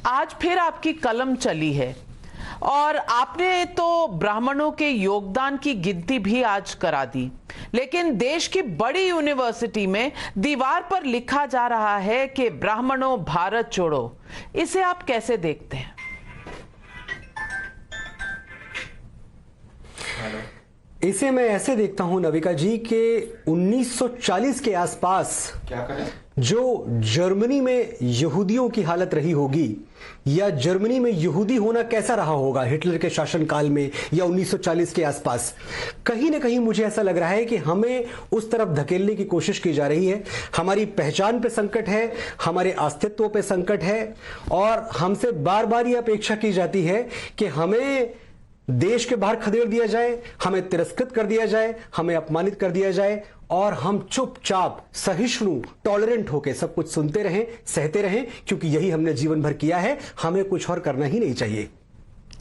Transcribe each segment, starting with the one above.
आज फिर आपकी कलम चली है और आपने तो ब्राह्मणों के योगदान की गिनती भी आज करा दी, लेकिन देश की बड़ी यूनिवर्सिटी में दीवार पर लिखा जा रहा है कि ब्राह्मणों भारत छोड़ो। इसे आप कैसे देखते हैं? इसे मैं ऐसे देखता हूं नविका जी कि 1940 के आसपास क्या करें? जो जर्मनी में यहूदियों की हालत रही होगी या जर्मनी में यहूदी होना कैसा रहा होगा हिटलर के शासनकाल में या 1940 के आसपास, कहीं ना कहीं मुझे ऐसा लग रहा है कि हमें उस तरफ धकेलने की कोशिश की जा रही है। हमारी पहचान पे संकट है, हमारे अस्तित्व पे संकट है और हमसे बार बार ये अपेक्षा की जाती है कि हमें देश के बाहर खदेड़ दिया जाए, हमें तिरस्कृत कर दिया जाए, हमें अपमानित कर दिया जाए और हम चुपचाप सहिष्णु टॉलरेंट होकर सब कुछ सुनते रहें, सहते रहें, क्योंकि यही हमने जीवन भर किया है। हमें कुछ और करना ही नहीं चाहिए।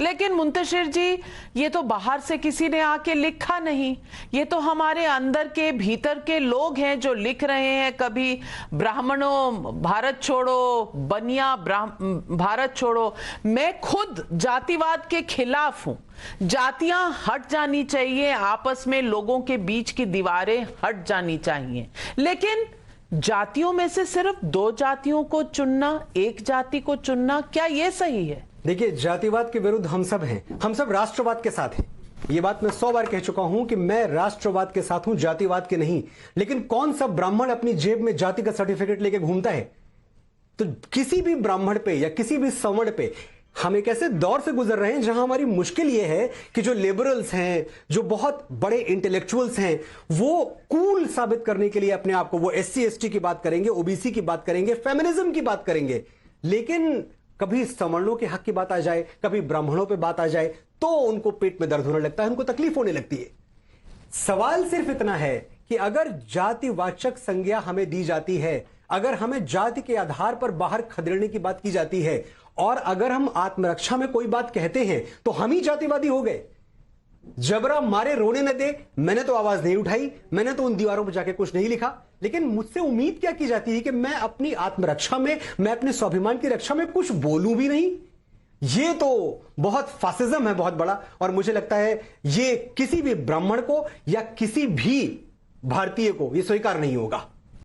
लेकिन मुंतशिर जी, ये तो बाहर से किसी ने आके लिखा नहीं, ये तो हमारे अंदर के भीतर के लोग हैं जो लिख रहे हैं। कभी ब्राह्मणों भारत छोड़ो, बनिया भारत छोड़ो। मैं खुद जातिवाद के खिलाफ हूं। जातियां हट जानी चाहिए, आपस में लोगों के बीच की दीवारें हट जानी चाहिए, लेकिन जातियों में से सिर्फ दो जातियों को चुनना, एक जाति को चुनना, क्या यह सही है? देखिए, जातिवाद के विरुद्ध हम सब हैं, हम सब राष्ट्रवाद के साथ हैं। ये बात मैं 100 बार कह चुका हूं कि मैं राष्ट्रवाद के साथ हूं, जातिवाद के नहीं। लेकिन कौन सा ब्राह्मण अपनी जेब में जाति का सर्टिफिकेट लेके घूमता है? तो किसी भी ब्राह्मण पे या किसी भी सवर्ण पे हम एक ऐसे दौर से गुजर रहे हैं जहां हमारी मुश्किल यह है कि जो लिबरल्स हैं, जो बहुत बड़े इंटेलेक्चुअल्स हैं, वो कूल साबित करने के लिए अपने आप को, वो SC ST की बात करेंगे, OBC की बात करेंगे, फेमिनिज्म की बात करेंगे, लेकिन कभी सवर्णों के हक की बात आ जाए, कभी ब्राह्मणों पे बात आ जाए तो उनको पेट में दर्द होने लगता है, उनको तकलीफ होने लगती है। सवाल सिर्फ इतना है कि अगर जातिवाचक संज्ञा हमें दी जाती है, अगर हमें जाति के आधार पर बाहर खदेड़ने की बात की जाती है और अगर हम आत्मरक्षा में कोई बात कहते हैं तो हम ही जातिवादी हो गए। जबरा मारे रोने न दे, मैंने तो आवाज नहीं उठाई, मैंने तो उन दीवारों पर जाके कुछ नहीं लिखा, लेकिन मुझसे उम्मीद क्या की जाती है कि मैं अपनी आत्मरक्षा में, मैं अपने स्वाभिमान की रक्षा में कुछ बोलूं भी नहीं। ये तो बहुत फासिज्म है, बहुत बड़ा, और मुझे लगता है ये किसी भी ब्राह्मण को या किसी भी भारतीय को ये स्वीकार नहीं होगा।